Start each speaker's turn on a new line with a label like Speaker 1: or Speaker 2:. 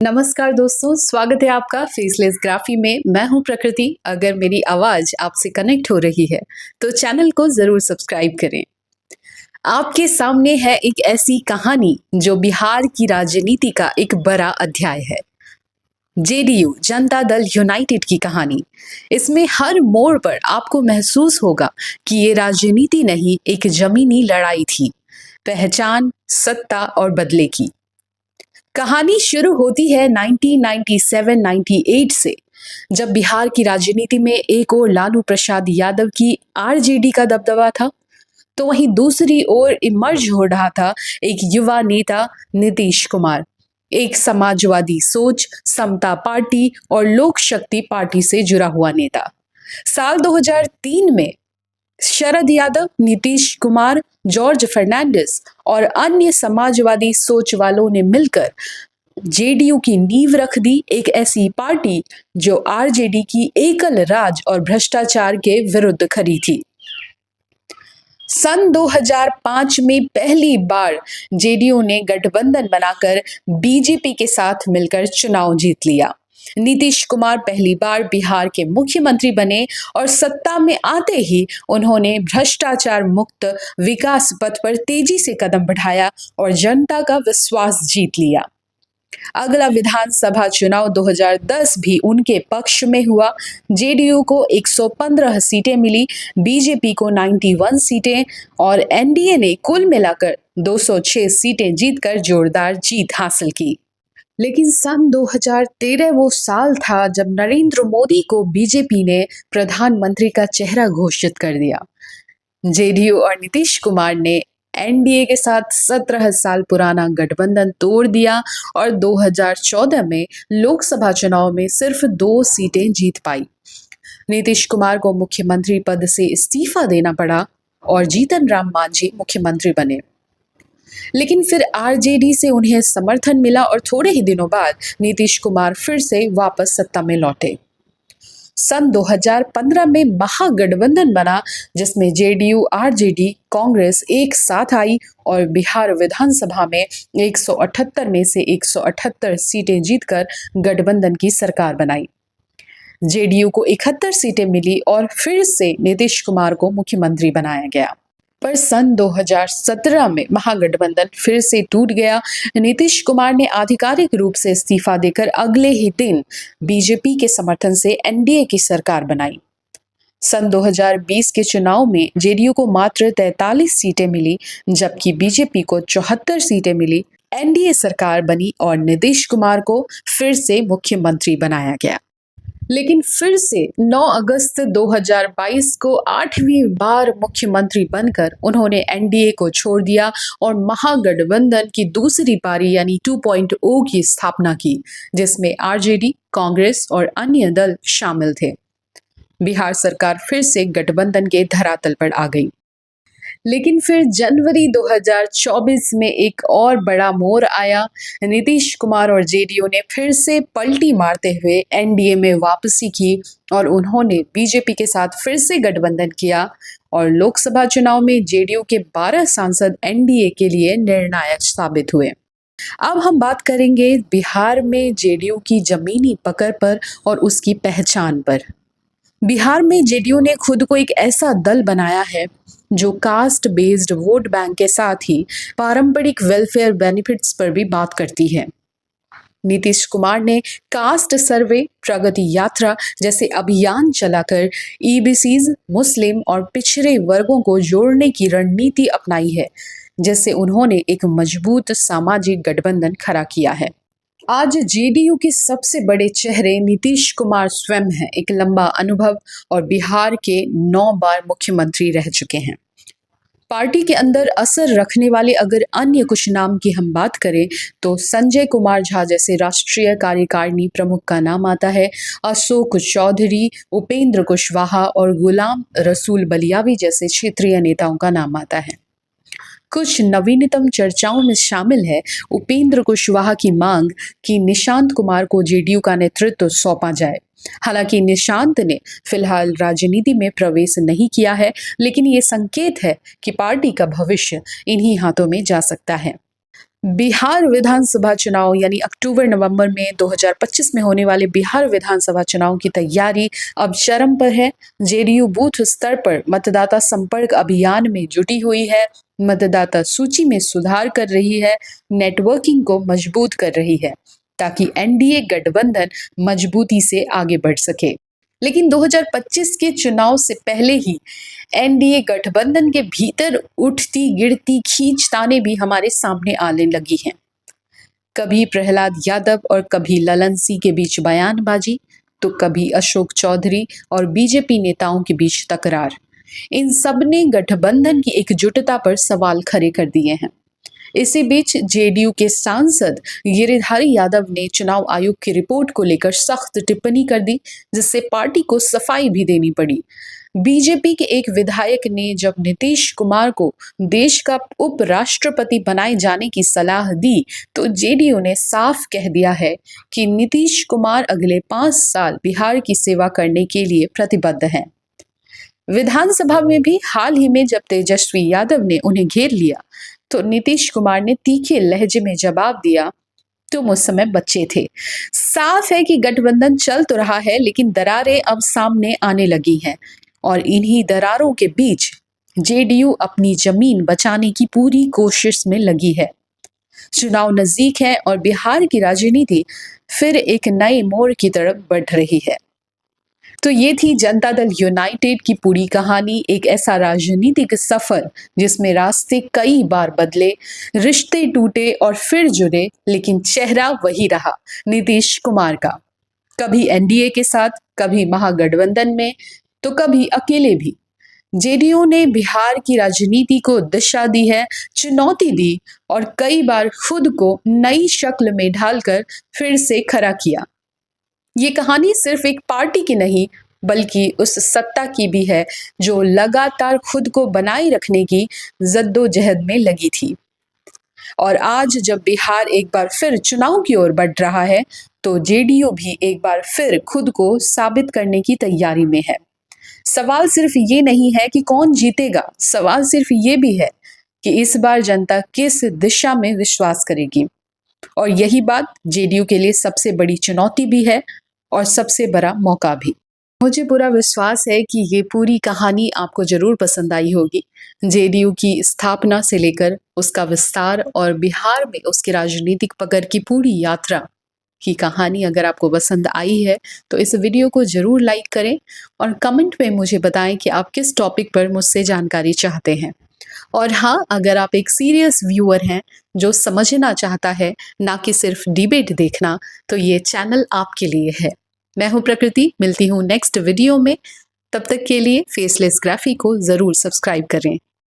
Speaker 1: नमस्कार दोस्तों, स्वागत है आपका फेसलेस ग्राफी में। मैं हूं प्रकृति। अगर मेरी आवाज आपसे कनेक्ट हो रही है तो चैनल को जरूर सब्सक्राइब करें। आपके सामने है एक ऐसी कहानी जो बिहार की राजनीति का एक बड़ा अध्याय है। जेडीयू जनता दल यूनाइटेड की कहानी। इसमें हर मोड़ पर आपको महसूस होगा कि ये राजनीति नहीं, एक जमीनी लड़ाई थी, पहचान, सत्ता और बदले की। कहानी शुरू होती है 1997-98 से, जब बिहार की राजनीति में एक ओर लालू प्रसाद यादव की आरजेडी का दबदबा था, तो वहीं दूसरी ओर इमर्ज हो रहा था एक युवा नेता नीतीश कुमार, एक समाजवादी सोच, समता पार्टी और लोक शक्ति पार्टी से जुड़ा हुआ नेता। साल 2003 में शरद यादव, नीतीश कुमार, जॉर्ज फर्नांडिस और अन्य समाजवादी सोच वालों ने मिलकर जेडीयू की नींव रख दी, एक ऐसी पार्टी जो आरजेडी की एकल राज और भ्रष्टाचार के विरुद्ध खड़ी थी। सन 2005 में पहली बार जेडीयू ने गठबंधन बनाकर बीजेपी के साथ मिलकर चुनाव जीत लिया। नीतीश कुमार पहली बार बिहार के मुख्यमंत्री बने और सत्ता में आते ही उन्होंने भ्रष्टाचार मुक्त विकास पथ पर तेजी से कदम बढ़ाया और जनता का विश्वास जीत लिया। अगला विधानसभा चुनाव 2010 भी उनके पक्ष में हुआ। जेडीयू को 115 सीटें मिली, बीजेपी को 91 सीटें और एनडीए ने कुल मिलाकर 206 सीटें जीतकर जोरदार जीत हासिल की। लेकिन सन 2013 वो साल था जब नरेंद्र मोदी को बीजेपी ने प्रधानमंत्री का चेहरा घोषित कर दिया। जेडीयू और नीतीश कुमार ने एनडीए के साथ 17 साल पुराना गठबंधन तोड़ दिया और 2014 में लोकसभा चुनाव में सिर्फ 2 सीटें जीत पाई। नीतीश कुमार को मुख्यमंत्री पद से इस्तीफा देना पड़ा और जीतन राम मांझी मुख्यमंत्री बने। लेकिन फिर आरजेडी से उन्हें समर्थन मिला और थोड़े ही दिनों बाद नीतीश कुमार फिर से वापस सत्ता में लौटे। सन 2015 में महागठबंधन बना, जिसमें जेडीयू, आरजेडी, कांग्रेस एक साथ आई और बिहार विधानसभा में 178 में से 178 सीटें जीतकर गठबंधन की सरकार बनाई। जेडीयू को 71 सीटें मिली और फिर से नीतीश कुमार को मुख्यमंत्री बनाया गया। पर सन 2017 में महागठबंधन फिर से टूट गया। नीतीश कुमार ने आधिकारिक रूप से इस्तीफा देकर अगले ही दिन बीजेपी के समर्थन से एनडीए की सरकार बनाई। सन 2020 के चुनाव में जेडीयू को मात्र 43 सीटें मिली, जबकि बीजेपी को 74 सीटें मिली। एनडीए सरकार बनी और नीतीश कुमार को फिर से मुख्यमंत्री बनाया गया। लेकिन फिर से 9 अगस्त 2022 को 8वीं बार मुख्यमंत्री बनकर उन्होंने एनडीए को छोड़ दिया और महागठबंधन की दूसरी पारी यानी 2.0 की स्थापना की, जिसमें आरजेडी, कांग्रेस और अन्य दल शामिल थे। बिहार सरकार फिर से गठबंधन के धरातल पर आ गई। लेकिन फिर जनवरी 2024 में एक और बड़ा मोड़ आया। नीतीश कुमार और जेडीयू ने फिर से पलटी मारते हुए एनडीए में वापसी की और उन्होंने बीजेपी के साथ फिर से गठबंधन किया और लोकसभा चुनाव में जेडीयू के 12 सांसद एनडीए के लिए निर्णायक साबित हुए। अब हम बात करेंगे बिहार में जेडीयू की जमीनी पकड़ पर और उसकी पहचान पर। बिहार में जेडीयू ने खुद को एक ऐसा दल बनाया है जो कास्ट बेस्ड वोट बैंक के साथ ही पारंपरिक वेलफेयर बेनिफिट्स पर भी बात करती है। नीतीश कुमार ने कास्ट सर्वे, प्रगति यात्रा जैसे अभियान चलाकर ईबीसीज, मुस्लिम और पिछड़े वर्गों को जोड़ने की रणनीति अपनाई है, जिससे उन्होंने एक मजबूत सामाजिक गठबंधन खड़ा किया है। आज जेडीयू के सबसे बड़े चेहरे नीतीश कुमार स्वयं हैं, एक लंबा अनुभव और बिहार के 9 बार मुख्यमंत्री रह चुके हैं। पार्टी के अंदर असर रखने वाले अगर अन्य कुछ नाम की हम बात करें तो संजय कुमार झा जैसे राष्ट्रीय कार्यकारिणी प्रमुख का नाम आता है। अशोक चौधरी, उपेंद्र कुशवाहा और गुलाम रसूल बलियावी जैसे क्षेत्रीय नेताओं का नाम आता है। कुछ नवीनतम चर्चाओं में शामिल है उपेंद्र कुशवाहा की मांग कि निशांत कुमार को जेडीयू का नेतृत्व सौंपा जाए। हालांकि निशांत ने फिलहाल राजनीति में प्रवेश नहीं किया है, लेकिन ये संकेत है कि पार्टी का भविष्य इन्हीं हाथों में जा सकता है। बिहार विधानसभा चुनाव यानी अक्टूबर-नवंबर में 2025 में होने वाले बिहार विधानसभा चुनाव की तैयारी अब चरम पर है। जेडीयू बूथ स्तर पर मतदाता संपर्क अभियान में जुटी हुई है, मतदाता सूची में सुधार कर रही है, नेटवर्किंग को मजबूत कर रही है, ताकि एनडीए गठबंधन मजबूती से आगे बढ़ सके। लेकिन 2025 के चुनाव से पहले ही एनडीए गठबंधन के भीतर उठती गिरती खींचताने भी हमारे सामने आने लगी हैं। कभी प्रहलाद यादव और कभी ललन सिंह के बीच बयानबाजी, तो कभी अशोक चौधरी और बीजेपी नेताओं के बीच तकरार। इन सब ने गठबंधन की एकजुटता पर सवाल खड़े कर दिए हैं। इसी बीच जेडीयू के सांसद गिरिधारी यादव ने चुनाव आयोग की रिपोर्ट को लेकर सख्त टिप्पणी कर दी, जिससे पार्टी को सफाई भी देनी पड़ी। बीजेपी के एक विधायक ने जब नीतीश कुमार को देश का उपराष्ट्रपति बनाए जाने की सलाह दी, तो जेडीयू ने साफ कह दिया है कि नीतीश कुमार अगले 5 साल बिहार की सेवा करने के लिए प्रतिबद्ध हैं। विधानसभा में भी हाल ही में जब तेजस्वी यादव ने उन्हें घेर लिया, तो नीतीश कुमार ने तीखे लहजे में जवाब दिया, तुम उस समय बच्चे थे। साफ है कि गठबंधन चल तो रहा है, लेकिन दरारें अब सामने आने लगी हैं और इन्हीं दरारों के बीच जेडीयू अपनी जमीन बचाने की पूरी कोशिश में लगी है। चुनाव नजदीक है और बिहार की राजनीति फिर एक नए मोड़ की तरफ बढ़ रही है। तो ये थी जनता दल यूनाइटेड की पूरी कहानी, एक ऐसा राजनीतिक सफर जिसमें रास्ते कई बार बदले, रिश्ते टूटे और फिर जुड़े, लेकिन चेहरा वही रहा, नीतीश कुमार का। कभी एनडीए के साथ, कभी महागठबंधन में, तो कभी अकेले भी। जेडीयू ने बिहार की राजनीति को दिशा दी है, चुनौती दी और कई बार खुद को नई शक्ल में ढालकर फिर से खड़ा किया। ये कहानी सिर्फ एक पार्टी की नहीं, बल्कि उस सत्ता की भी है जो लगातार खुद को बनाए रखने की जद्दोजहद में लगी थी। और आज जब बिहार एक बार फिर चुनाव की ओर बढ़ रहा है, तो जेडीयू भी एक बार फिर खुद को साबित करने की तैयारी में है। सवाल सिर्फ ये नहीं है कि कौन जीतेगा, सवाल सिर्फ ये भी है कि इस बार जनता किस दिशा में विश्वास करेगी। और यही बात जेडीयू के लिए सबसे बड़ी चुनौती भी है और सबसे बड़ा मौका भी। मुझे पूरा विश्वास है कि ये पूरी कहानी आपको जरूर पसंद आई होगी। जेडीयू की स्थापना से लेकर उसका विस्तार और बिहार में उसके राजनीतिक पकड़ की पूरी यात्रा की कहानी अगर आपको पसंद आई है, तो इस वीडियो को जरूर लाइक करें और कमेंट में मुझे बताएं कि आप किस टॉपिक पर मुझसे जानकारी चाहते हैं। और हाँ, अगर आप एक सीरियस व्यूअर हैं जो समझना चाहता है, ना कि सिर्फ डिबेट देखना, तो ये चैनल आपके लिए है। मैं हूँ प्रकृति, मिलती हूँ नेक्स्ट वीडियो में। तब तक के लिए फेसलेस ग्राफी को ज़रूर सब्सक्राइब करें।